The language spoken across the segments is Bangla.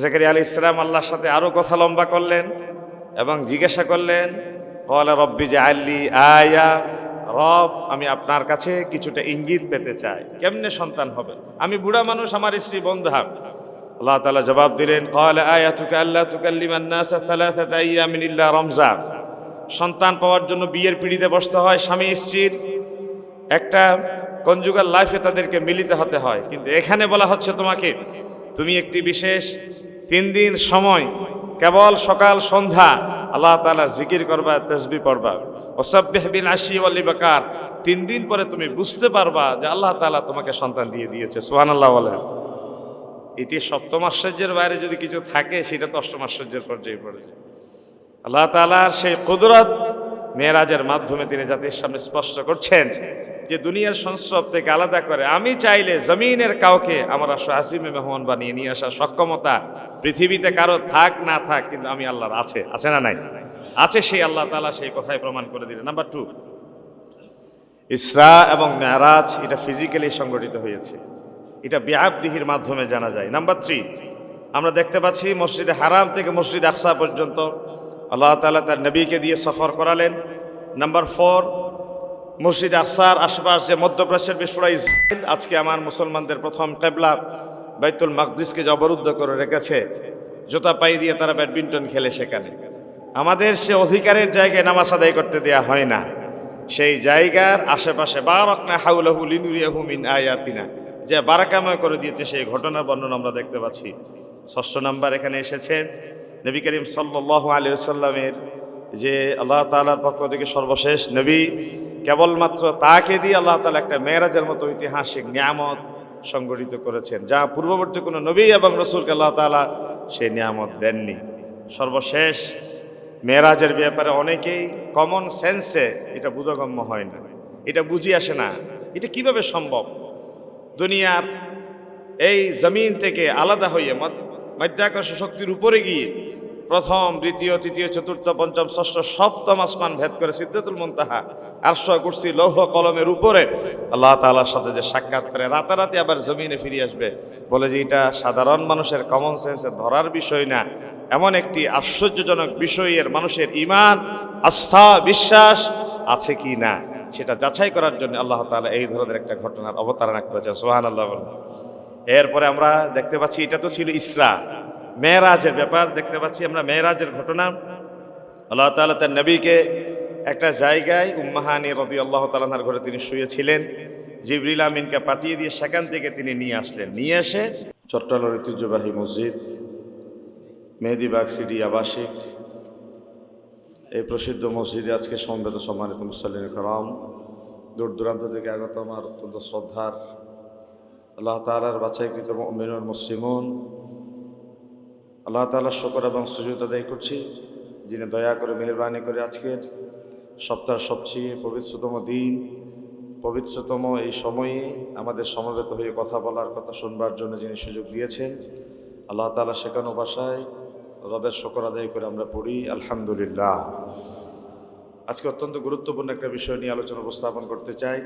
জাকারিয়া আলাইহিস সালাম আল্লাহর সাথে আরো কথা লম্বা করলেন এবং জিজ্ঞাসা করলেন, ক্বালা রব্বি জাআললি আয়া, রব আমি আপনার কাছে কিছুটা ইঙ্গিত পেতে চাই, কেমনে সন্তান হবে, আমি বুড়া মানুষ, আমার স্ত্রী বন্ধা। আল্লাহ তাআলা জবাব দিলেন, ক্বালা আয়াতুকা আল্লা তুকাল্লিমান নাসা সালাসাতা আইয়ামিন ইল্লা রমজা। সন্তান পাওয়ার জন্য বিয়ের পিঁড়িতে বসতে হয়, স্বামী স্ত্রীর একটা কনজুগাল লাইফে তাদেরকে মিলিত হতে হয়, কিন্তু এখানে বলা হচ্ছে তোমাকে তুমি একটি বিশেষ 3 দিন সময় কেবল সকাল সন্ধ্যা আল্লাহ তাআলার জিকির করবা, তাসবিহ পড়বা, ওয়াসাব্বিহ বিল আশি ওয়াল ইবকার। 3 দিন পরে তুমি বুঝতে পারবা যে আল্লাহ তাআলা তোমাকে সন্তান দিয়ে দিয়েছে। সুবহানাল্লাহ বলেন। এটি সপ্তম আশ্চর্যের বাইরে যদি কিছু থাকে সেটা তো অষ্টম আশ্চর্যের পর্যায়ে পড়েছে। আল্লাহ তাআলার সেই কুদরত মেরাজের মাধ্যমে তিনি জাতির সামনে স্পষ্ট করছেন যে দুনিয়ার সংস্রব থেকে আলাদা করে আমি চাইলে জমিনের কাউকে আমার আসিমে মেহমান বানিয়ে নিয়ে আসার সক্ষমতা পৃথিবীতে কারো থাক না থাক, কিন্তু আমি আল্লাহর আছে, আছে না নাই? আছে। সেই আল্লাহ তাআলা সেই কথাই প্রমাণ করে দিলেন। নাম্বার 2, ইসরা এবং মেরাজ এটা ফিজিক্যালি সংগঠিত হয়েছে, এটা বিআবদিহির মাধ্যমে জানা যায়। নাম্বার 3, আমরা দেখতে পাচ্ছি মসজিদে হারাম থেকে মসজিদ আকসা পর্যন্ত আল্লাহ তাআলা তার নবীকে দিয়ে সফর করালেন। নাম্বার 4, মসজিদ আকসার আশপাশ যে মধ্যপ্রাচ্যের বিস্ফোরা ইসরায়েল আজকে আমার মুসলমানদের প্রথম কিবলা বাইতুল মাকদিসকে যে অবরুদ্ধ করে রেখেছে, জুতা পাই দিয়ে তারা ব্যাডমিন্টন খেলে সেখানে। আমাদের সে অধিকারের জায়গায় নামাজ আদায় করতে দেয়া হয় না, সেই জায়গার আশেপাশে বারাকনা হাওলাহু লিনুরিয়াহু মিন আয়াতিনা, যে বারাকাময় করে দিয়েছে সেই ঘটনার বর্ণনা আমরা দেখতে পাচ্ছি। 6 নম্বর এখানে এসেছে নবী করিম সাল্লাল্লাহু আলাইহি ওয়াসাল্লামের যে আল্লাহ তাআলার পক্ষ থেকে সর্বশেষ নবী, কেবলমাত্র তাকে দিয়ে আল্লাহ তাআলা একটা মেরাজের মতো ঐতিহাসিক নিয়ামত সংগঠিত করেছেন, যা পূর্ববর্তী কোনো নবী এবং রাসূলকে আল্লাহ তাআলা সেই নিয়ামত দেননি। সর্বশেষ মেরাজের ব্যাপারে অনেকেই কমন সেন্সে এটা বোধগম্য হয় না, এটা বুঝি আসে না, এটা কিভাবে সম্ভব। দুনিয়ার এই জমিন থেকে আলাদা হয়ে মাধ্যাকর্ষ শক্তির উপরে গিয়ে প্রথম, দ্বিতীয়, তৃতীয়, চতুর্থ, পঞ্চম, ষষ্ঠ, সপ্তম আসমান ভেদ করে সিদরাতুল মুনতাহা আরশ, কুরসি, লৌহ কলমের উপরে আল্লাহ তাআলার সাথে যে সাক্ষাৎ করে রাতারাতি আবার জমিনে ফিরে আসবে, বলে যে এটা সাধারণ মানুষের কমন সেন্সে ধরার বিষয় না, এমন একটি আশ্চর্যজনক বিষয়ের মানুষের ঈমান, আস্থা, বিশ্বাস আছে কি না সেটা যাচাই করার জন্য আল্লাহ তাআলা এই ধরনের একটা ঘটনার অবতারণা করেছেন। সুবহানাল্লাহ। এরপরে আমরা দেখতে পাচ্ছি, এটা তো ছিল ইসরা, মেরাজের ব্যাপার দেখতে পাচ্ছি আমরা। মেরাজের ঘটনা, আল্লাহ তাআলা তার নবীকে একটা জায়গায় উম্মাহানি রাদিয়াল্লাহু তাআলা আনহার ঘরে তিনি শুয়েছিলেন, জিবরিল আমিনকে পাঠিয়ে দিয়ে সেখান থেকে তিনি নিয়ে আসলেন। নিয়ে এসে চট্টগ্রামের ঐতিহ্যবাহী মসজিদ মেহেদীবাগ সিটি আবাসিক এই প্রসিদ্ধ মসজিদে আজকে সমবেত সম্মানিত মুসল্লিন کرام, দূর দূরান্ত থেকে আগত আমার অত্যন্ত শ্রদ্ধার আল্লাহ তাআলার বাছাইকৃত মুমিনুন মুসলিমুন, আল্লাহ তাআলার শুকর এবং সুজুদ আদায় করছি, যিনি দয়া করে মেহেরবানি করে আজকের সপ্তাহের সবচেয়ে পবিত্রতম দিন, পবিত্রতম এই সময়ে আমাদের সমবেত হয়ে কথা বলার, কথা শুনবার জন্য যিনি সুযোগ দিয়েছেন, আল্লাহ তাআলা শেখানো ভাষায় রবের শুকর আদায় করে আমরা পড়ি আলহামদুলিল্লাহ। আজকে অত্যন্ত গুরুত্বপূর্ণ একটা বিষয় নিয়ে আলোচনা উপস্থাপন করতে চাই।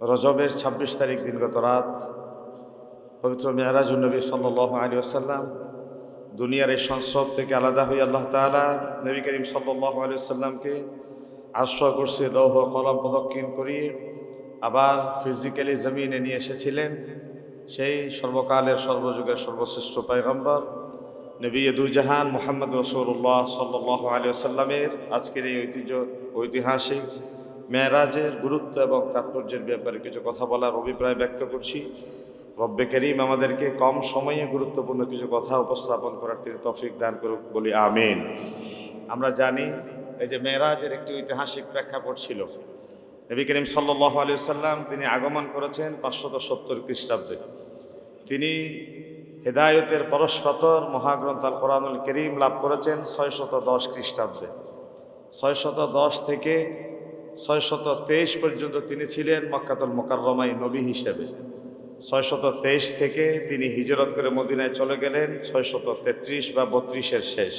রজবের 26 তারিখ দিনগত রাত পবিত্র মেরাজুন নবী সাল্লাল্লাহু আলাইহি ওয়াসাল্লাম দুনিয়ার এই সংস্রব থেকে আলাদা হয়ে আল্লাহ তাআলা নবী করিম সাল্লাল্লাহু আলাইহি ওয়াসাল্লামকে আরশ, কুরসি, লৌহ কলম প্রদক্ষিণ করিয়ে আবার ফিজিক্যালি জমিনে নিয়ে এসেছিলেন সেই সর্বকালের সর্বযুগের সর্বশ্রেষ্ঠ পয়গম্বর নবী দুই জাহান মুহাম্মদ রাসূলুল্লাহ সাল্লাল্লাহু আলাইহি ওয়াসাল্লামের আজকের এই ঐতিহাসিক মেরাজের গুরুত্ব এবং তাৎপর্যের ব্যাপারে কিছু কথা বলার অভিপ্রায় ব্যক্ত করছি। রব্বে করিম আমাদেরকে কম সময়ে গুরুত্বপূর্ণ কিছু কথা উপস্থাপন করার তিনি তৌফিক দান করুক, বলি আমিন। আমরা জানি এই যে মেরাজের একটি ঐতিহাসিক প্রেক্ষাপট ছিল। নবী করিম সাল্লাল্লাহু আলাইহি ওয়াসাল্লাম তিনি আগমন করেছেন 570 খ্রিস্টাব্দে। তিনি হেদায়েতের পরশপাথর মহাগ্রন্থ আল কোরআনুল কারীম লাভ করেছেন 610 খ্রিস্টাব্দে। 610 থেকে 623 পর্যন্ত তিনি ছিলেন মক্কাতুল মুকাররমায় নবী হিসেবে। 623 থেকে তিনি হিজরত করে মদিনায় চলে গেলেন 633 বা 32-এর শেষ।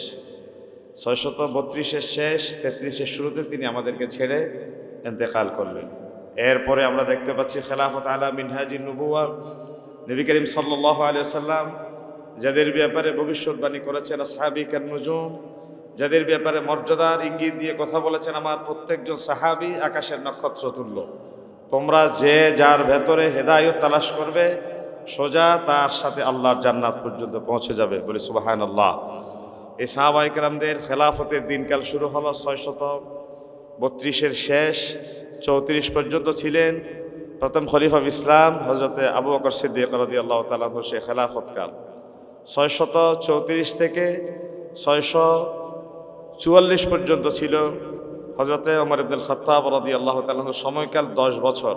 632-এর শেষ, 33-এর শুরুতে তিনি আমাদেরকে ছেড়ে ইন্তেকাল করলেন। এরপরে আমরা দেখতে পাচ্ছি খেলাফত আলা মিনহাজিন নবুওয়া, নবী করিম সাল্লাল্লাহু আলাইহি ওয়াসাল্লাম যাদের ব্যাপারে ভবিষ্যৎবাণী করেছেন আসহাবী কান নুজুম, যাদের ব্যাপারে মর্যাদার ইঙ্গিত দিয়ে কথা বলেছেন আমার প্রত্যেকজন সাহাবী আকাশের নক্ষত্র তুল্য। তোমরা যে যার ভেতরে হেদায়েত তালাশ করবে সোজা তার সাথে আল্লাহর জান্নাত পর্যন্ত পৌঁছে যাবে, বলি সুবহানাল্লাহ। এই সাহাবায়ে কেরামদের খেলাফতের দিনকাল শুরু হলো 632 শেষ 34 পর্যন্ত ছিলেন প্রথম খলিফা ইসলাম হযরতে আবু বকর সিদ্দিক রাদিয়াল্লাহু তাআলা আনহু। সে খেলাফতকাল 634 থেকে 644 পর্যন্ত ছিল হযরতে ওমর ইবনুল খাত্তাব রাদিয়াল্লাহু তাআলা আনহুর সময়কাল 10 বছর।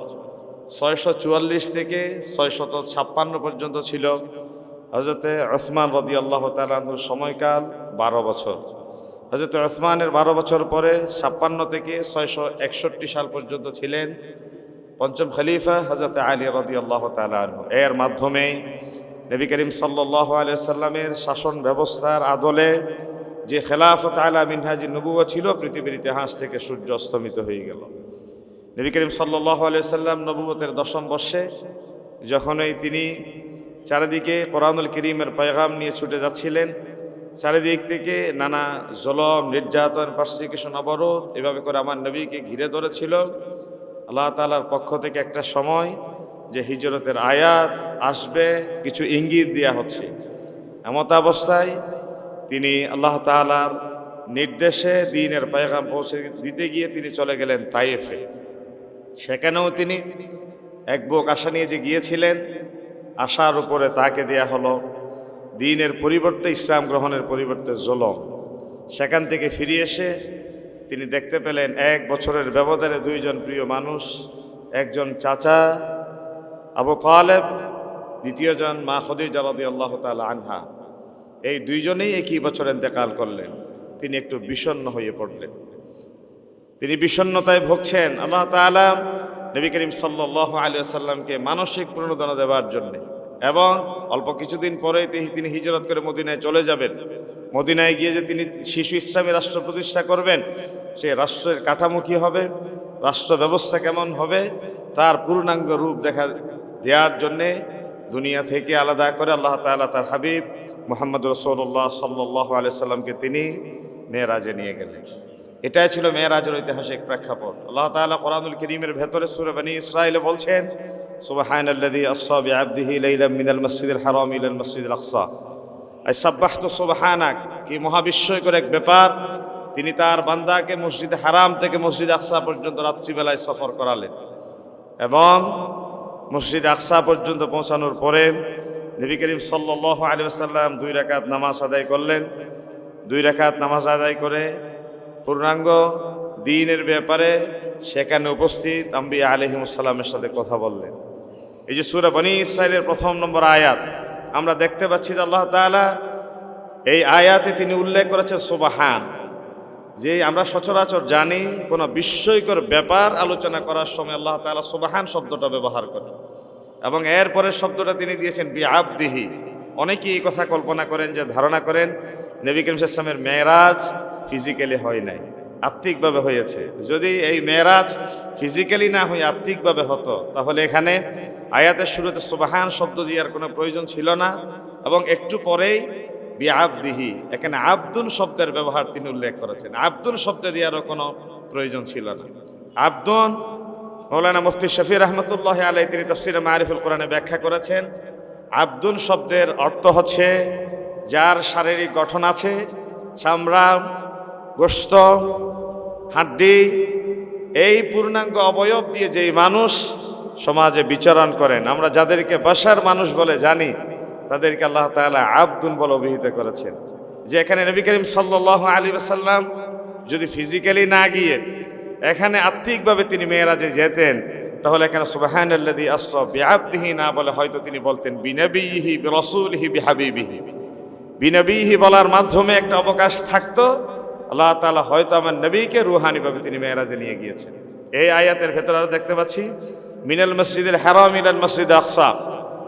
644 থেকে 656 পর্যন্ত ছিল হযরতে উসমান রাদিয়াল্লাহু তাআলা আনহুর সময়কাল 12 বছর। হযরতে উসমানের 12 বছর পরে 56 থেকে 661 সাল পর্যন্ত ছিলেন পঞ্চম খলিফা হযরতে আলী রাদিয়াল্লাহু তাআলা আনহু। এর মাধ্যমেই নবী করিম সাল্লাল্লাহু আলাইহি সাল্লামের শাসন ব্যবস্থার আদলে যে খেলাফত আলা মিনহাজি নবুওয়াত ছিল পৃথিবীর ইতিহাস থেকে সূর্য অস্তমিত হয়ে গেল। নবী করিম সাল্লাল্লাহু আলাইহি সাল্লাম নবুওয়াতের 10ম বর্ষে যখনই তিনি চারিদিকে কোরআনুল কারীমের পয়গাম নিয়ে ছুটে যাচ্ছিলেন, চারিদিক থেকে নানা জুলুম, নির্যাতন, পারসিকিউশন, অবরোধ এভাবে করে আমার নবীকে ঘিরে ধরেছিল। আল্লাহ তাআলার পক্ষ থেকে একটা সময় যে হিজরতের আয়াত আসবে কিছু ইঙ্গিত দেওয়া হচ্ছে। এমত অবস্থায় তিনি আল্লাহ তাআলার নির্দেশে দ্বীনের পয়গাম পৌঁছে দিতে গিয়ে তিনি চলে গেলেন তায়েফে। সেখানেও তিনি এক বুক আশা নিয়ে যে গিয়েছিলেন, আশার উপরে তাকে দেয়া হলো দ্বীনের পরিবর্তে, ইসলাম গ্রহণের পরিবর্তে জুলুম। সেখান থেকে ফিরে এসে তিনি দেখতে পেলেন 1 বছরের ব্যবধানে 2 জন প্রিয় মানুষ, একজন চাচা আবু তালেব, দ্বিতীয়জন মা খাদিজা রাদিয়াল্লাহু তাআলা আনহা, এই 2 জনেই একই বছর ইন্তেকাল করলেন। তিনি একটু বিষণ্ণ হয়ে পড়লেন। তিনি বিষণ্ণতায় ভুগছেন। আল্লাহ তাআলা নবী করিম সাল্লাল্লাহু আলাইহি ওয়াসাল্লামকে মানসিক প্রণোদনা দেওয়ার জন্য এবং অল্প কিছুদিন পরেই তিনি হিজরত করে মদিনায় চলে যাবেন। মদিনায় গিয়ে যে তিনি শিশু ইসলামী রাষ্ট্র প্রতিষ্ঠা করবেন, সে রাষ্ট্রের কাঠামো কী হবে, রাষ্ট্র ব্যবস্থা কেমন হবে, তার পূর্ণাঙ্গ রূপ দেওয়ার জন্যে দুনিয়া থেকে আলাদা করে আল্লাহ তাআলা তার হাবিব মুহাম্মদ রাসূলুল্লাহ সাল্লাল্লাহু আলাইহি সাল্লামকে তিনি মেরাজে নিয়ে গেলেন। এটাই ছিল মেরাজের ঐতিহাসিক প্রেক্ষাপট। আল্লাহ তাআলা কোরআনুল কারীমের ভেতরে সূরা বনী ইসরাঈলে বলছেন, সুবহানাল্লাযী আসরা বিআবদিহি লাইলাম মিনাল মাসজিদিল হারাম ইলাল মাসজিদিল আকসা। আই সাব্বাহতু সুবহানাক, কি মহাবিস্ময়কর এক ব্যাপার। তিনি তার বান্দাকে মসজিদে হারাম থেকে মসজিদ আকসা পর্যন্ত রাত্রিবেলায় সফর করালেন এবং মসজিদ আকসা পর্যন্ত পৌঁছানোর পরে নবী করিম সাল্লাল্লাহু আলাইহি ওয়াসাল্লাম 2 রাকাত নামাজ আদায় করলেন। 2 রাকাত নামাজ আদায় করে পূর্ণাঙ্গ দ্বীনের ব্যাপারে সেখানে উপস্থিত আম্বিয়া আলাইহিমুস সালামের সাথে কথা বললেন। এই যে সূরা বনী ইসরাঈলের 1 নম্বর আয়াত আমরা দেখতে পাচ্ছি যে আল্লাহ তাআলা এই আয়াতে তিনি উল্লেখ করেছেন সুবহান। যে আমরা সচরাচর জানি কোনো বিস্ময়কর ব্যাপার আলোচনা করার সময় আল্লাহ তাআলা সুবহান শব্দটা ব্যবহার করেন এবং এরপরের শব্দটা তিনি দিয়েছেন বিআবদিহি। অনেকেই এই কথা কল্পনা করেন, যে ধারণা করেন নবী করিম সাল্লাল্লাহু আলাইহি ওয়াসাল্লামের মেরাজ ফিজিক্যালি হয় নাই, আত্মিকভাবে হয়েছে। যদি এই মেরাজ ফিজিক্যালি না হয়ে আত্মিকভাবে হতো, তাহলে এখানে আয়াতের শুরুতে সুবহান শব্দ দেওয়ার কোনো প্রয়োজন ছিল না এবং একটু পরেই বিআবদিহি, এখানে আব্দুন শব্দের ব্যবহার তিনি উল্লেখ করেছেন। আব্দুন শব্দ দেওয়ারও কোনো প্রয়োজন ছিল না। আব্দুন, মৌলানা মুফতি শফি রহমতুল্লাহ আলাইহি তিনি তাফসীরে মারিফুল কোরআনে ব্যাখ্যা করেছেন, আব্দুন শব্দের অর্থ হচ্ছে যার শারীরিক গঠন আছে, চামড়া, গোশত, হাড্ডি, এই পূর্ণাঙ্গ অবয়ব দিয়ে যেই মানুষ সমাজে বিচরণ করেন, আমরা যাদেরকে বাশার মানুষ বলে জানি, তাদেরকে আল্লাহ তাআলা আব্দুন বলে অভিহিত করেছেন। যে এখানে নবী করিম সাল্লাল্লাহু আলাইহি ওয়াসাল্লাম যদি ফিজিক্যালি না গিয়ে এখানে আত্মিকভাবে তিনি মেরাজে যেতেন, তাহলে এখানে সুবহানাল্লাযী আসরা বিআবদিহি না বলে হয়তো তিনি বলতেন বিনবিহি বিরাসূলিহি বিহাবিবিহি। বিনবিহি বলার মাধ্যমে একটা অবকাশ থাকতো, আল্লাহ তাআলা হয়তো আমার নবীকে রুহানিভাবে তিনি মেরাজে নিয়ে গিয়েছেন। এই আয়াতের ভেতরে আমরা দেখতে পাচ্ছি মিনাল মসজিদিল হারাম ইলাল মসজিদ আকসা,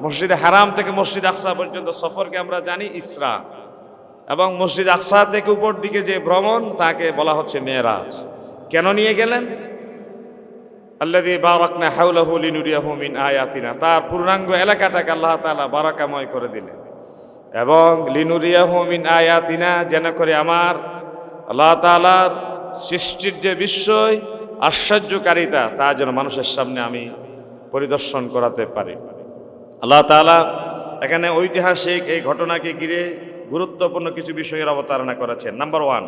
মসজিদ হারাম থেকে মসজিদ আকসা পর্যন্ত সফরকে আমরা জানি ইসরা, এবং মসজিদ আকসা থেকে উপর দিকে যে ভ্রমণ তাকে বলা হচ্ছে মেরাজ। কেন নিয়ে গেলেন? আল্লাযী বারাকনা হাওলাহু লিনুরিয়াহু মিন আয়াতিনা, তার পূর্ণাঙ্গ এলাকাটাকে আল্লাহ তাআলা বারাকাময় করে দিলেন এবং লিনুরিয়াহু মিন আয়াতিনা, যেন করে আমার আল্লাহ তাআলার সৃষ্টির যে বিস্ময় আশ্চর্যকারিতা তা যেন মানুষের সামনে আমি পরিদর্শন করাতে পারি। আল্লাহ তাআলা এখানে ঐতিহাসিক এই ঘটনাকে ঘিরে গুরুত্বপূর্ণ কিছু বিষয়ের অবতারণা করেছেন। নাম্বার 1,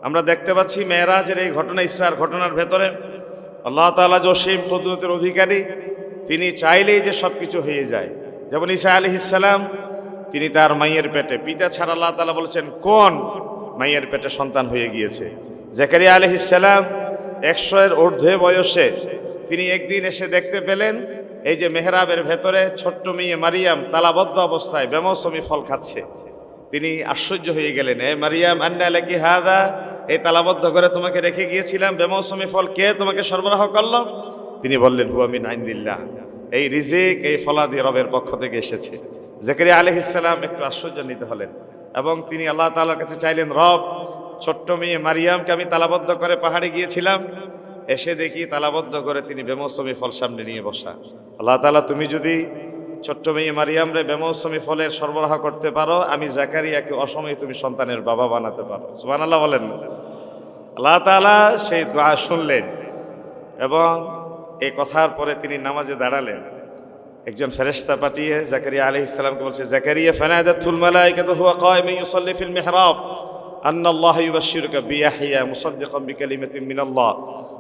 আমরা দেখতে পাচ্ছি মেরাজের এই ঘটনা, ইসরার ঘটনার ভেতরে আল্লাহ তাআলা অসীম কুদরতের অধিকারী, তিনি চাইলেই যে সব কিছু হয়ে যায়। যেমন ঈসা আলাইহিস সালাম, তিনি তার মায়ের পেটে, পিতা ছাড়া আল্লাহ তাআলা বলেছেন কোন মায়ের পেটে সন্তান হয়ে গিয়েছে। জাকারিয়া আলাইহিস সালাম 100-এর ঊর্ধ্বে বয়সে তিনি একদিন এসে দেখতে পেলেন এই যে মেহরাবের ভেতরে ছোট্ট মেয়ে মারিয়াম তালাবদ্ধ অবস্থায় বেমৌসুমি ফল খাচ্ছে। তিনি আশ্চর্য হয়ে গেলেন, এ মারিয়াম আন্না লাকি হাদা, এই তালাবদ্ধ করে তোমাকে রেখে গিয়েছিলাম, বেমৌসুমি ফল কে তোমাকে সরবরাহ করলো? তিনি বললেন, হুয়া মিন ইনদিল্লাহ, এই রিজিক এই ফলাদি রবের পক্ষ থেকে এসেছে। জাকারিয়া আলাইহিস সালাম একটু আশ্চর্যান্বিত হলেন এবং তিনি আল্লাহ তাআলার কাছে চাইলেন, রব, ছোট্ট মেয়ে মারিয়ামকে আমি তালাবদ্ধ করে পাহাড়ে গিয়েছিলাম, এসে দেখি তালাবদ্ধ করে তিনি বেমৌসুমি ফল সামনে নিয়ে বসা। আল্লাহ তাআলা, তুমি যদি ছোট্ট মেয়ে মারিয়ামরে বেমৌসুমি ফলের সরবরাহ করতে পারো, আমি জাকারিয়াকে অসময়ে তুমি সন্তানের বাবা বানাতে পারো। সুবহানাল্লাহ বলেন। আল্লাহ তাআলা সেই দোয়া শুনলেন এবং এই কথার পরে তিনি নামাজে দাঁড়ালেন। একজন ফেরেশতা পাঠিয়ে জাকারিয়া আলাইহিস সালামকে বলছে, জাকারিয়া ফানাদাতুল মালাইকাতু হুয়া কায়িমুন ইউসাল্লি ফিল মিহরাব আন্নাল্লাহা ইউবাশশিরুকা বিয়াহইয়া মুসাদ্দিকান বিকালিমাতিন মিনাল্লাহ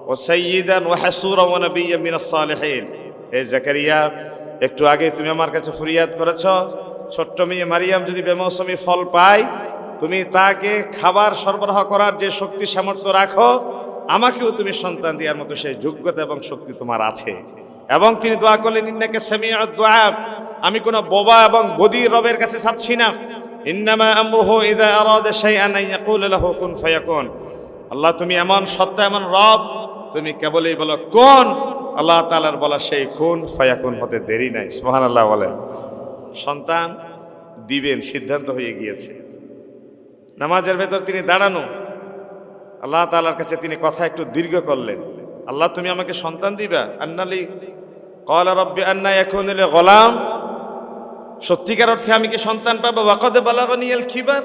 ওয়া সাইয়্যিদান ওয়া হাসূরান ওয়া নাবিয়্যান মিনাস সালিহিন। হে জাকারিয়া, একটু আগে তুমি আমার কাছে ফরিয়াদ করেছ, ছোট্ট মেয়ে মারিয়াম যদি বেমৌসুমি ফল পায়, তুমি তাকে খাবার সরবরাহ করার যে শক্তি সামর্থ্য রাখো, আমাকেও তুমি সন্তান দেওয়ার মতো সেই যোগ্যতা এবং শক্তি তোমার আছে। এবং তিনি দোয়া করলেন, ইন্নাকা সামিউদ দুআ, আমি কোনো বোবা এবং বদির রবের কাছে চাচ্ছি না। ইন্নামা আমরুহু ইযা আরাদা শাইআন আন ইয়াকুলা লাহু কুন ফায়াকুন। আল্লাহ, তুমি এমন সত্তা, এমন রব, তুমি কেবলই বলো কোন, আল্লাহ তাআলার বলা সেই কুন ফায়াকুন হতে দেরি নাই। সুবহানাল্লাহ বলেন। সন্তান দিবেন সিদ্ধান্ত হয়ে গিয়েছে। নামাজের ভেতর তিনি দাঁড়ানো, আল্লাহ তাআলার কাছে তিনি কথা একটু দীর্ঘ করলেন, আল্লাহ, তুমি আমাকে সন্তান দিবা? আন্নালি ক্বালা রাব্বি আন্না ইয়াকুনু লি গোলাম, সত্যিকার অর্থে আমি কি সন্তান পাবো? ওয়া ক্বাদ বালাগানিয়াল কিবার,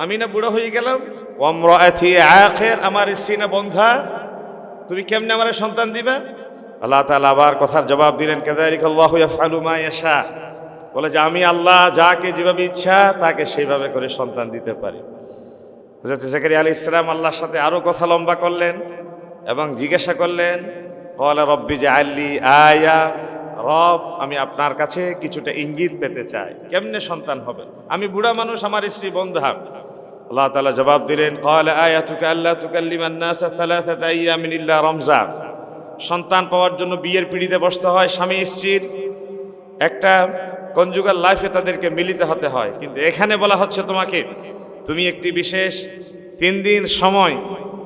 আমি না বুড়ো হয়ে গেলাম। ওয়া ইমরাআতি আখির, আমার স্ত্রী না বন্ধা, তুমি কেমনে আমার সন্তান দিবা? আল্লাহ তাআলা আবার কথার জবাব দিলেন, কাযালিকাল্লাহু ইয়াফআলু মা ইয়াশা, বলে যে আমি আল্লাহ যাকে যেভাবে ইচ্ছা তাকে সেইভাবে করে সন্তান দিতে পারি। হযরত জাকারিয়া আলাইহিস সালাম আল্লাহর সাথে আরো কথা লম্বা করলেন এবং জিজ্ঞাসা করলেন, ক্বালা রব্বি জাআললি আয়া, রব, আমি আপনার কাছে কিছুটা ইঙ্গিত পেতে চাই, কেমনে সন্তান হবে, আমি বুড়া মানুষ, আমার স্ত্রী বন্ধা। আল্লাহ তাআলা জবাব দিলেন, ক্বালা আয়াতুকা আল্লা তুকাল্লিমান নাসা সালাসাতা আইয়ামিন ইল্লা রমজা, সন্তান পাওয়ার জন্য বিয়ের পিঁড়িতে বসতে হয়, স্বামী স্ত্রীর একটা কনজুগাল লাইফে তাদেরকে মিলিত হতে হয়। কিন্তু এখানে বলা হচ্ছে তোমাকে, তুমি একটি বিশেষ 3 দিন সময়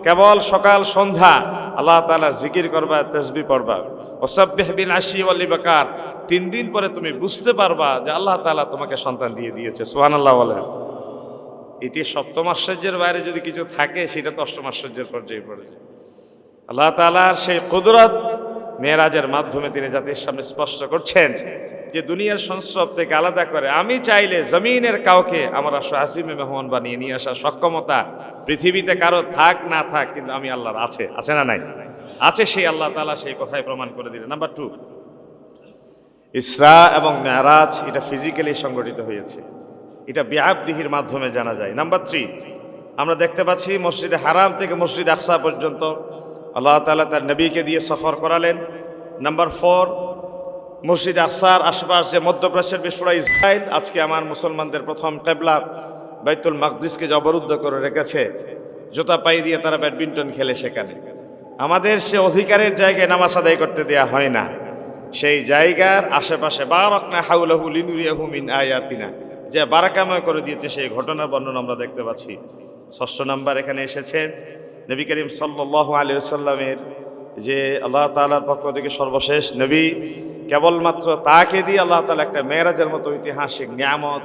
কেবল সকাল সন্ধ্যা আল্লাহ তাআলার জিকির করবা, তাসবিহ পড়বা, ওয়াসাব্বিহ বিল আশি ওয়াল ইবকার, 3 দিন পরে তুমি বুঝতে পারবা যে আল্লাহ তাআলা তোমাকে সন্তান দিয়ে দিয়েছে। সুবহানাল্লাহ বলেন। এটি সপ্তম আশ্চর্যের বাইরে যদি কিছু থাকে সেটা তো অষ্টম আশ্চর্যের পর্যায়ে পড়ে যায়। আল্লাহ তাআলার সেই কুদরত মেরাজের মাধ্যমে তিনি জাতির সামনে স্পষ্ট করছেন যে দুনিয়ার সংস্রব থেকে আলাদা করে আমি চাইলে জমিনের কাউকে আমার আসিমে মেহমান বানিয়ে নিয়ে আসার সক্ষমতা পৃথিবীতে কারো থাক না থাক, কিন্তু আমি আল্লাহর আছে, আছে না নাই? আছে। সেই আল্লাহ তাআলা সেই কথাই প্রমাণ করে দিলেন। নাম্বার 2, ইসরা এবং মেরাজ এটা ফিজিক্যালি সংগঠিত হয়েছে, এটা বিআবদিহির মাধ্যমে জানা যায়। নাম্বার 3, আমরা দেখতে পাচ্ছি মসজিদে হারাম থেকে মসজিদ আকসা পর্যন্ত আল্লাহ তাআলা তার নবীকে দিয়ে সফর করালেন। নাম্বার 4, মসজিদ আকসার আশপাশ যে মধ্যপ্রাচ্যের বিশ্বরা ইসরায়েল আজকে আমার মুসলমানদের প্রথম কিবলা বাইতুল মাকদিসকে যে অবরুদ্ধ করে রেখেছে, জুতা পাই দিয়ে তারা ব্যাডমিন্টন খেলে সেখানে, আমাদের সে অধিকারের জায়গায় নামাজ আদায় করতে দেয়া হয় না। সেই জায়গার আশেপাশে বারাকনা হাওলাহু লিনুরিয়াহু মিন আয়াতিনা, যে বারাকাময় করে দিয়েছে সেই ঘটনার বর্ণনা আমরা দেখতে পাচ্ছি। 6 নম্বর এখানে এসেছে নবী করিম সাল্লাল্লাহু আলাইহি ওয়াসাল্লামের যে আল্লাহ তাআলার পক্ষ থেকে সর্বশেষ নবী, কেবলমাত্র তাকে দিয়ে আল্লাহ তাআলা একটা মেরাজের মতো ঐতিহাসিক নিয়ামত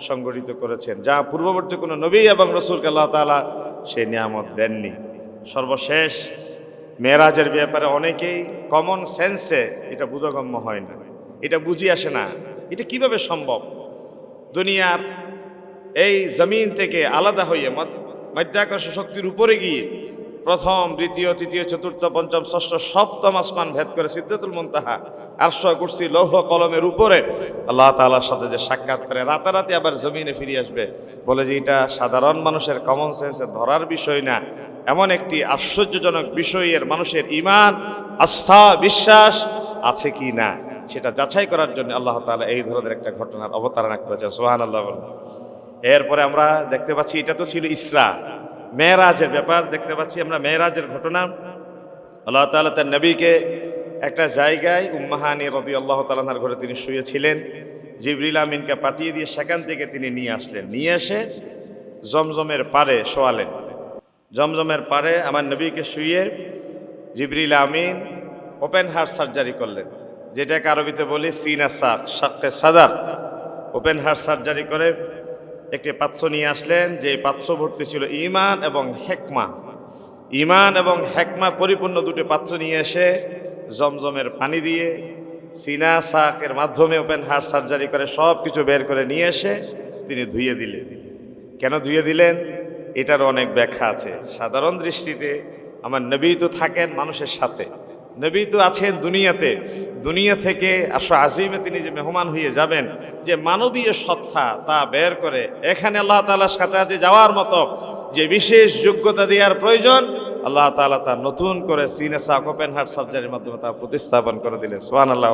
সংগঠিত করেছেন, যা পূর্ববর্তী কোনো নবী এবং রাসূলকে আল্লাহ তাআলা সেই নিয়ামত দেননি। সর্বশেষ মেরাজের ব্যাপারে অনেকেই কমন সেন্সে এটা বোধগম্য হয় না, এটা বুঝি আসে না, এটা কিভাবে সম্ভব দুনিয়ার এই জমিন থেকে আলাদা হয়ে মাধ্যাকর্ষণ শক্তির উপরে গিয়ে প্রথম, দ্বিতীয়, তৃতীয়, চতুর্থ, পঞ্চম, ষষ্ঠ, সপ্তম আসমান ভেদ করে সিদরাতুল মুনতাহা, আরশ, কুরসি, লৌহ কলমের উপরে আল্লাহ তাআলার সাথে যে সাক্ষাৎ করে রাতারাতি আবার জমিনে ফিরে আসবে, বলে যে এটা সাধারণ মানুষের কমন সেন্সে ধরার বিষয় না, এমন একটি আশ্চর্যজনক বিষয়ের মানুষের ঈমান, আস্থা, বিশ্বাস আছে কি না সেটা যাচাই করার জন্য আল্লাহ তাআলা এই ধরনের একটা ঘটনার অবতারণা করেছেন। সুবহানাল্লাহ। এরপরে আমরা দেখতে পাচ্ছি, এটা তো ছিল ইসরা, মেরাজের ব্যাপার দেখতে পাচ্ছি আমরা, মেরাজের ঘটনা। আল্লাহ তাআলা তার নবীকে একটা জায়গায় উম্মাহানি রাদিয়াল্লাহু তাআলা আনহার ঘরে তিনি শুয়েছিলেন, জিবরিল আমিনকে পাঠিয়ে দিয়ে সেখান থেকে তিনি নিয়ে আসলেন, নিয়ে এসে জমজমের পাড়ে শোয়ালেন। জমজমের পাড়ে আমার নবীকে শুয়ে জিবরিল আমিন ওপেন হার্ট সার্জারি করলেন, যেটাকে আরবিতে বলি সিনা সাক, শাক্কে সাদার। ওপেন হার্ট সার্জারি করে একটি পাত্র নিয়ে আসলেন, যে পাত্র ভর্তি ছিল ঈমান এবং হেকমা। ঈমান এবং হেকমা পরিপূর্ণ দুটি পাত্র নিয়ে এসে জমজমের পানি দিয়ে সিনা সাকের মাধ্যমে ওপেন হার্ট সার্জারি করে সব কিছু বের করে নিয়ে এসে তিনি ধুয়ে দিলেন। কেন ধুয়ে দিলেন এটার অনেক ব্যাখ্যা আছে। সাধারণ দৃষ্টিতে আমার নবী তো থাকেন মানুষের সাথে, নবী তো আছেন দুনিয়াতে, দুনিয়া থেকে আরশ আজিমে তিনি যে মেহমান হয়ে যাবেন, যে মানবীয় সত্তা তা বের করে এখানে আল্লাহ তাআলার কাছে যাওয়ার মতো যে বিশেষ যোগ্যতা দেওয়ার প্রয়োজন, আল্লাহ তাআলা তা নতুন করে সিনে সাক ওপেন হার্ট সার্জারির মাধ্যমে তা প্রতিস্থাপন করে দিলেন। সুবহানাল্লাহ।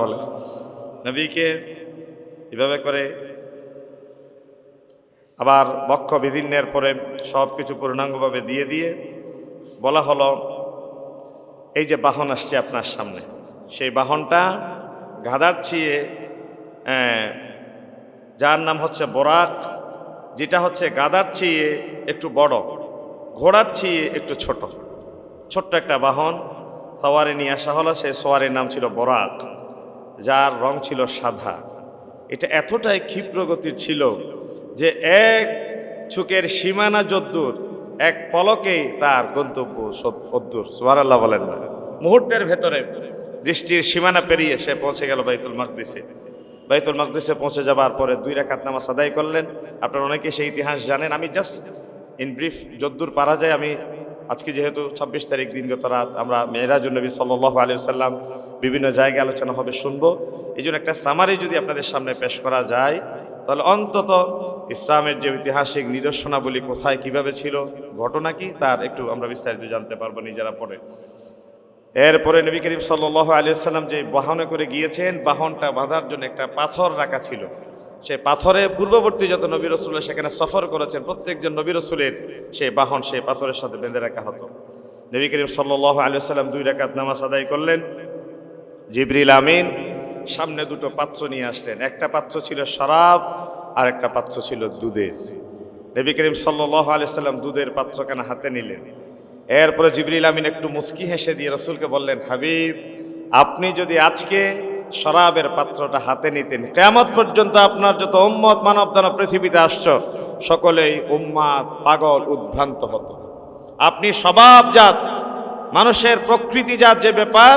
নবীকে এভাবে করে আবার বক্ষ বিদীর্ণের পরে সব কিছু পূর্ণাঙ্গভাবে দিয়ে দিয়ে বলা হলো, এই যে বাহন আসছে আপনার সামনে, সেই বাহনটা গাধার চেয়ে, যার নাম হচ্ছে বোরাক, যেটা হচ্ছে গাধার চেয়ে একটু বড়, ঘোড়ার চেয়ে একটু ছোট, ছোট্ট একটা বাহন সওয়ারি নিয়ে আসা হলো। সেই সওয়ারির নাম ছিল বোরাক, যার রং ছিল সাদা। এটা এতটাই ক্ষিপ্র গতির ছিল যে এক চোখের সীমানা যদ্দূর, এক পলকেই তার গন্তব্য অদ্দূর। সুবহানাল্লাহ বলেন না? মুহূর্তের ভেতরে দৃষ্টির সীমানা পেরিয়ে সে পৌঁছে গেল বাইতুল মাকদিসে। বাইতুল মাকদিসে পৌঁছে যাবার পরে 2 রাকাত নামাজ আদায় করলেন। আপনারা অনেকেই সেই ইতিহাস জানেন, আমি জাস্ট ইন ব্রিফ যদ্দূর পারা যায়। আমি আজকে যেহেতু 26 তারিখ দিনগত রাত, আমরা মেরাজুন নবী সাল্লাল্লাহু আলাইহি ওয়াসাল্লাম বিভিন্ন জায়গায় আলোচনা হবে, শুনবো। এই জন্য একটা সামারি যদি আপনাদের সামনে পেশ করা যায়, তাহলে অন্তত ইসলামের যে ঐতিহাসিক নিদর্শনাবলী কোথায় কিভাবে ছিল, ঘটনা কি, তার একটু আমরা বিস্তারিত জানতে পারবো নিজেরা পড়ে। এরপরে নবী করিম সাল্লাল্লাহু আলাইহি ওয়াসাল্লাম যে বাহনে করে গিয়েছেন, বাহনটা বাঁধার জন্য একটা পাথর রাখা ছিল। সেই পাথরে পূর্ববর্তী যত নবী রাসূলরা সেখানে সফর করেছেন, প্রত্যেকজন নবী রাসূলের সেই বাহন সেই পাথরের সাথে বেঁধে রাখা হতো। নবী করিম সাল্লাল্লাহু আলাইহি ওয়াসাল্লাম 2 রাকাত নামাজ আদায় করলেন। জিবরিল আমিন সামনে 2টো পাত্র নিয়ে আসলেন, একটা পাত্র ছিল শরাব আর একটা পাত্র ছিল দুধের। নবী করিম সাল্লাল্লাহু আলাইহি ওয়াসাল্লাম দুধের পাত্রখানা হাতে নিলেন। এরপরে জিবরিল আমিন একটু মুস্কি হেসে দিয়ে রাসূলকে বললেন, হাবিব, আপনি যদি আজকে শরাবের পাত্রটা হাতে নিতেন, কিয়ামত পর্যন্ত আপনার যত উম্মত মানব দানব পৃথিবীতে আসছো সকলেই উম্মাদ, পাগল, উদ্ভ্রান্ত হতো। আপনি স্বভাবজাত মানুষের প্রকৃতিজাত যে ব্যাপার,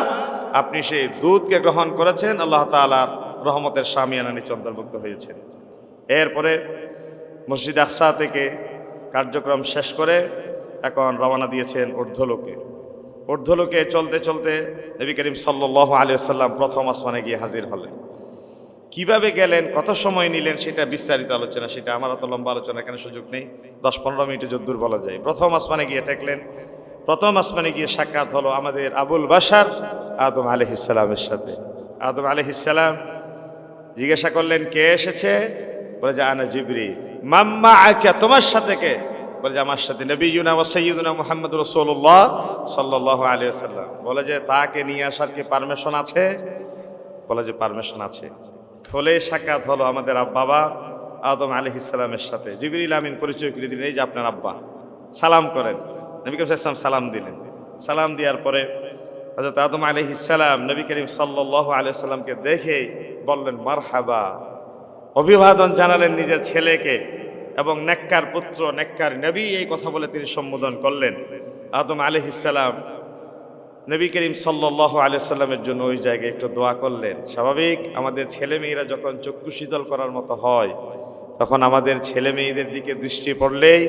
আপনি সেই দুধকে গ্রহণ করেছেন, আল্লাহ তাআলার রহমতের শামিয়ানা নিচে অন্তর্ভুক্ত হয়েছেন। এরপরে মসজিদ আকসা থেকে কার্যক্রম শেষ করে এখন রওনা দিয়েছেন ঊর্ধ্বলোকে। ঊর্ধ্বলোকে চলতে চলতে নবী করিম সাল্লাল্লাহু আলাইহি ওয়াসাল্লাম প্রথম আসমানে গিয়ে হাজির হলেন। কিভাবে গেলেন, কত সময় নিলেন, সেটা বিস্তারিত আলোচনা, সেটা আমার অত লম্বা আলোচনা এখানে সুযোগ নেই, 10-15 মিনিটে যদ্দূর বলা যায়। প্রথম আসমানে গিয়ে ঠেকলেন। প্রথম আসমানে গিয়ে সাক্ষাৎ হলো আমাদের আবুল বাশার আদম আলাইহিস সালামের সাথে। আদম আলাইহিস সালাম জিজ্ঞাসা করলেন, কে এসেছে? বলে যে আনা জিবরিল। মাম্মা আকা, তোমার সাথে কে? বলে যে আমার সাথে নবিয়ুনা ওয়া সাইয়্যিদুনা মুহাম্মদুর রাসূলুল্লাহ সাল্লাল্লাহু আলাইহি ওয়াসাল্লাম। বলে যে তাকে নিয়ে আসার কি পারমিশন আছে? বলে যে পারমিশন আছে। খোলে সাক্ষাৎ হলো আমাদের বাবা আদম আলাইহিস সালামের সাথে। জিবরিল আমিন পরিচয় করে দিলেন, এই যে আপনার আব্বা, সালাম করেন। নবী করিম সাল্লাল্লাহু আলাইহি ওয়াসাল্লাম সালাম দিলেন। সালাম দেওয়ার পরে হযরত আদম আলাইহিস সালাম নবী করিম সাল্লাল্লাহু আলাইহি ওয়াসাল্লামকে দেখে বললেন মারহাবা, অভিবাদন জানালেন নিজের ছেলেকে, এবং নেককার পুত্র, নেককার নবী, এই কথা বলে তিনি সম্বোধন করলেন। আদম আলাইহিস সালাম নবী করিম সাল্লাল্লাহু আলাইহি ওয়াসাল্লামের জন্য ওই জায়গায় একটু দোয়া করলেন। স্বাভাবিক, আমাদের ছেলে মেয়েরা যখন চক্ষু শীতল করার মতো হয়, তখন আমাদের ছেলে মেয়েদের দিকে দৃষ্টি পড়লেই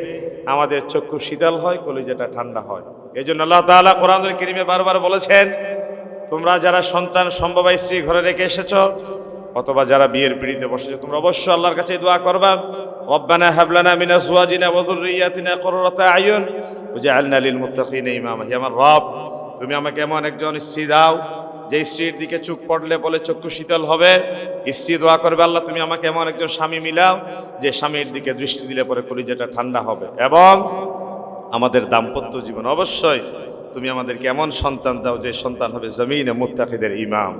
আমাদের চক্ষু শীতল হয়, কলিজাটা ঠান্ডা হয়। এই জন্য আল্লাহ তাআলা কোরআনুল কারীমে বারবার বলেছেন, তোমরা যারা সন্তান সম্ভবা স্ত্রী ঘরে রেখে এসেছো অথবা যারা বিয়ের পিঁড়িতে বসেছো, তোমরা অবশ্যই আল্লাহর কাছে দোয়া করবা, রব্বানা হাব লানা মিন আজওয়াজিনা ওয়া যুররিয়াতিনা কুররাতা আয়ুন ওয়াজআলনা লিল মুত্তাকিনা ইমামা। হে আমার রব, তুমি আমাকে এমন একজন স্ত্রী দাও যে স্ত্রীর দিকে চোখ পড়লে বলে চক্ষু শীতল হবে। স্ত্রী দোয়া করবে, আল্লাহ তুমি আমাকে এমন একজন স্বামী মিলাও যে স্বামীর দিকে দৃষ্টি দিলে পরে কলিজাটা ঠান্ডা হবে। এবং আমাদের দাম্পত্য জীবন অবশ্যই তুমি আমাদেরকে এমন সন্তান দাও যে সন্তান হবে জমিনে মুত্তাকিদের ইমাম।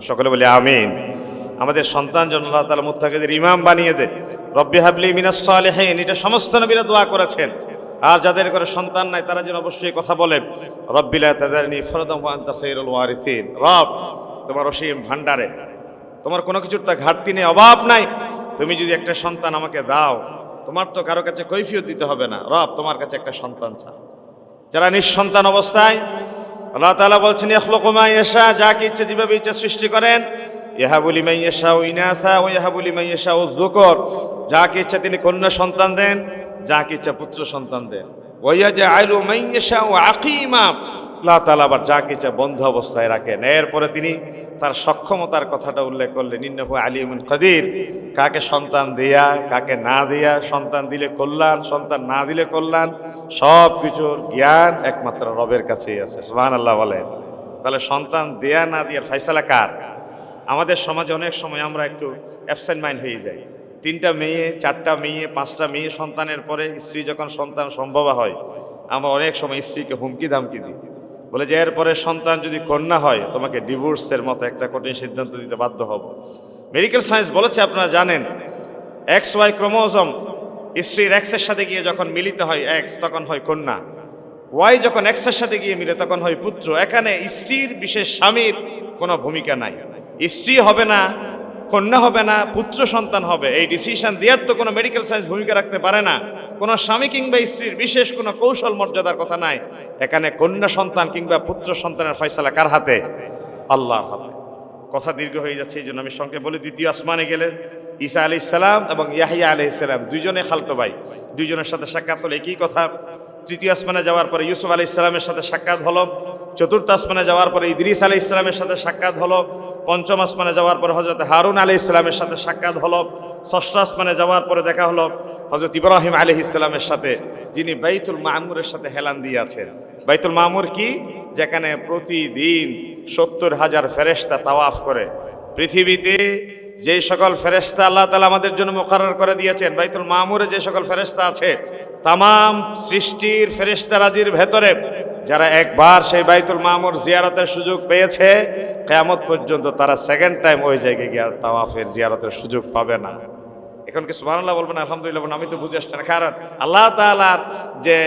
সকলে বলে আমিন। আমাদের সন্তান যেন আল্লাহ তাআলা মুত্তাকিদের ইমাম বানিয়ে দেয়। রব্বি হাবলি মিনাস সালিহিন, এটা সমস্ত নবীরা দোয়া করেছেন। আর যাদের করে সন্তান নাই তারা যেন অবশ্যই কথা বলেন, রব্বি লা তাযারনি ফারদান ওয়া আনতা খায়রুল ওয়ারিসিন। রব, তোমার অসীম ভান্ডারে তোমার কোনো কিছুর তো ঘাটতি নেই, অভাব নাই। তুমি যদি একটা সন্তান আমাকে দাও, তোমার তো কারো কাছে কৈফিয়ত দিতে হবে না। রব, তোমার কাছে একটা সন্তান চাও। যারা নিঃসন্তান অবস্থায়, আল্লাহ তাআলা বলছেন ইয়াখলুকু মা ইয়াশা, যাকে ইচ্ছে যেভাবে ইচ্ছা সৃষ্টি করেন। ইয়াহাবু লিমান ইয়াশাউ ইনাসা ওয়া ইয়াহাবু লিমান ইয়াশাউ যুকুর, যাকে ইচ্ছা তিনি কন্যা সন্তান দেন, যাকে ইচ্ছা পুত্র সন্তান দেন। ওয়া ইয়াজআলু মান ইয়াশাউ আকীমা, আল্লাহ তাআলা আবার যাকে ইচ্ছা বন্ধ অবস্থায় রাখেন। এরপরে তিনি তার সক্ষমতার কথাটা উল্লেখ করলেন, ইন্নাহু আলিমুন কাদির। কাকে সন্তান দেয়া, কাকে না দেয়া, সন্তান দিলে কল্যাণ, সন্তান না দিলে কল্যাণ, সব কিছুর জ্ঞান একমাত্র রবের কাছেই আছে। সুবহানাল্লাহ বলেন। তাহলে সন্তান দেয়া না দেওয়ার ফয়সালা কার? আমাদের সমাজে অনেক সময় আমরা একটু অ্যাবসেন্ট মাইন্ড হয়ে যাই। 3টা মেয়ে, 4টা মেয়ে, 5টা মেয়ে সন্তানের পরে স্ত্রী যখন সন্তান সম্ভব হয়, আমরা অনেক সময় স্ত্রীকে হুমকি ধামকি দিই, বলে যে এরপরে সন্তান যদি কন্যা হয় তোমাকে ডিভোর্সের মতো একটা কঠিন সিদ্ধান্ত দিতে বাধ্য হব। মেডিকেল সায়েন্স বলেছে, আপনারা জানেন, XY ক্রোমোজোম স্ত্রীর X-এর সাথে গিয়ে যখন মিলিত হয় X, তখন হয় কন্যা। Y যখন X-এর সাথে গিয়ে মিলে তখন হয় পুত্র। এখানে স্ত্রীর বিশেষ স্বামীর কোনো ভূমিকা নাই। স্ত্রী হবে না, কন্যা হবে না, পুত্র সন্তান হবে, এই ডিসিশন দেওয়ার তো কোনো মেডিকেল সায়েন্স ভূমিকা রাখতে পারে না। কোনো স্বামী কিংবা স্ত্রীর বিশেষ কোনো কৌশল মর্যাদার কথা নাই। এখানে কন্যা সন্তান কিংবা পুত্র সন্তানের ফয়সালা কার হাতে? আল্লাহর হাতে। কথা দীর্ঘ হয়ে যাচ্ছে, এই জন্য আমি সংক্ষেপে বলি। দ্বিতীয় আসমানে গেলে ঈসা আলাইহিস সালাম এবং ইয়াহইয়া আলাইহিস সালাম দুইজনে খালতো ভাই, দুইজনের সাথে সাক্ষাৎ হলো, একই কথা। তৃতীয় আসমানে যাওয়ার পরে ইউসুফ আলাইহিস সালামের সাথে সাক্ষাৎ হলো। চতুর্থ আসমানে যাওয়ার পরে ইদ্রিস আলাইহিস সালামের সাথে সাক্ষাৎ হলো। পঞ্চম আসমানে যাওয়ার পরে হযরত হারুন আলাইহিস সালামের সাথে সাক্ষাৎ হলো। ষষ্ঠ আসমানে যাওয়ার পরে দেখা হলো হযরত ইব্রাহিম আলাইহিস সালামের সাথে, যিনি বাইতুল মামুরের সাথে হেলান দিয়ে আছেন। বাইতুল মামুর কি? যেখানে প্রতিদিন 70,000 ফেরেশতা তাওয়াফ করে। পৃথিবীতে যে সকল ফেরেশতা আল্লাহ তাআলা আমাদের জন্য মুকাররর করে দিয়েছেন, বাইতুল মামুরে যে সকল ফেরেশতা আছে, তামাম সৃষ্টির ফেরেশতারাজির ভেতরে যারা একবার সেই বাইতুল মামুর জিয়ারতের সুযোগ পেয়েছে, কিয়ামত পর্যন্ত তারা সেকেন্ড টাইম ওই জায়গায় গিয়ে আর তাওয়াফের জিয়ারতের সুযোগ পাবে না। এখন কি সুবহানাল্লাহ বলবেন, আলহামদুলিল্লাহ বলবেন? আমি তো বুঝে আসছি না। কারণ আল্লাহ তাআলার যে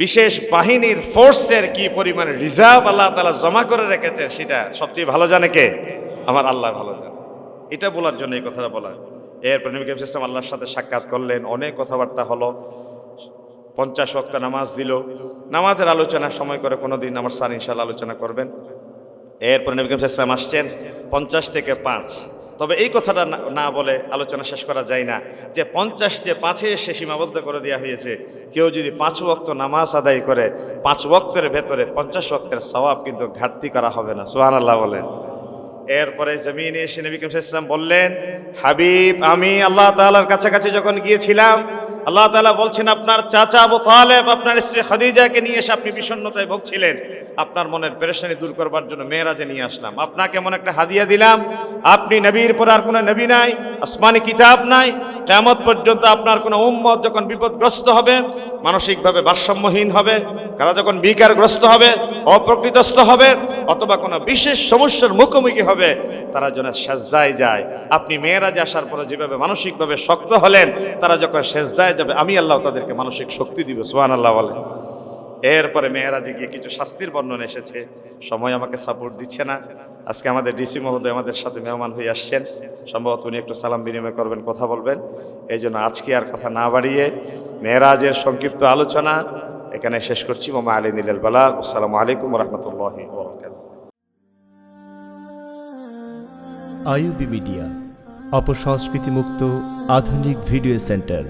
বিশেষ বাহিনীর ফোর্সের কি পরিমাণে রিজার্ভ আল্লাহ তাআলা জমা করে রেখেছে, সেটা সবচেয়ে ভালো জানে কে? আমার আল্লাহ ভালো জানে। এটা বলার জন্য এই কথাটা বলা। এরপর নবী করিম সাল্লাল্লাহু আলাইহি ওয়াসাল্লাম আল্লাহর সাথে সাক্ষাৎ করলেন, অনেক কথাবার্তা হলো। 50 ওয়াক্ত নামাজ দিল। নামাজের আলোচনা সময় করে কোনোদিন আমার স্যার ইনশাআল্লাহ আলোচনা করবেন। এরপর নবী করিম সাল্লাল্লাহু আলাইহি ওয়াসাল্লাম আসছেন 50 থেকে 5। তবে এই কথাটা না বলে আলোচনা শেষ করা যায় না যে 50 যে 5-এ এসে সীমাবদ্ধ করে দেওয়া হয়েছে। কেউ যদি 5 ওয়াক্ত নামাজ আদায় করে, 5 ওয়াক্তের ভেতরে 50 ওয়াক্তের সওয়াব কিন্তু ঘাটতি করা হবে না। সুবহানাল্লাহ বলেন। এরপরে জমিনে এসে নবী করিম সাল্লাল্লাহু আলাইহি ওয়াসাল্লাম বললেন, হাবিব, আমি আল্লাহ তাআলার কাছাকাছি যখন গিয়েছিলাম, আল্লাহ তাআলা বলছেন আপনার চাচা আবু তালেব আপনার স্ত্রী খাদিজাকে নিয়ে এসে আপনি বিষণ্ণতায় ভুগছিলেন, আপনার মনের পেরেশানি দূর করবার জন্য মেরাজে নিয়ে আসলাম। আপনাকে এমন একটা হাদিয়া দিলাম, আপনি নবীর পর আর কোনো নবী নাই, আসমানি কিতাব নাই। কিয়ামত পর্যন্ত আপনার কোনো উম্মত যখন বিপদগ্রস্ত হবে, মানসিকভাবে ভারসাম্যহীন হবে, তারা যখন বিকারগ্রস্ত হবে, অপ্রকৃতস্থ হবে, অথবা কোনো বিশেষ সমস্যার মুখোমুখি হবে, তারা যেন সেজদায় যায়। আপনি মেরাজে আসার পরে যেভাবে মানসিকভাবে শক্ত হলেন, তারা যখন সেজদায় যাবে আমি আল্লাহ তাদেরকে মানসিক শক্তি দিব। সুবহানাল্লাহ বলেন। এরপরে মেরাজে গিয়ে কিছু শাস্তির বর্ণনা এসেছে, সময় আমাকে সাপোর্ট দিচ্ছে না। আজকে আমাদের ডিসি মহোদয় আমাদের সাথে মেহমান হয়ে আসছেন, সম্ভবত উনি একটু সালাম বিনিময় করবেন, কথা বলবেন। এই জন্য আজকে আর কথা না বাড়িয়ে মেরাজের সংক্ষিপ্ত আলোচনা এখানে শেষ করছি। ওমা আলাইনাল বালাগ। আসসালামু আলাইকুম ওয়া রাহমাতুল্লাহি ওয়া বারাকাতুহু। আইইউবি মিডিয়া, অপসংস্কৃতিমুক্ত আধুনিক ভিডিও সেন্টার।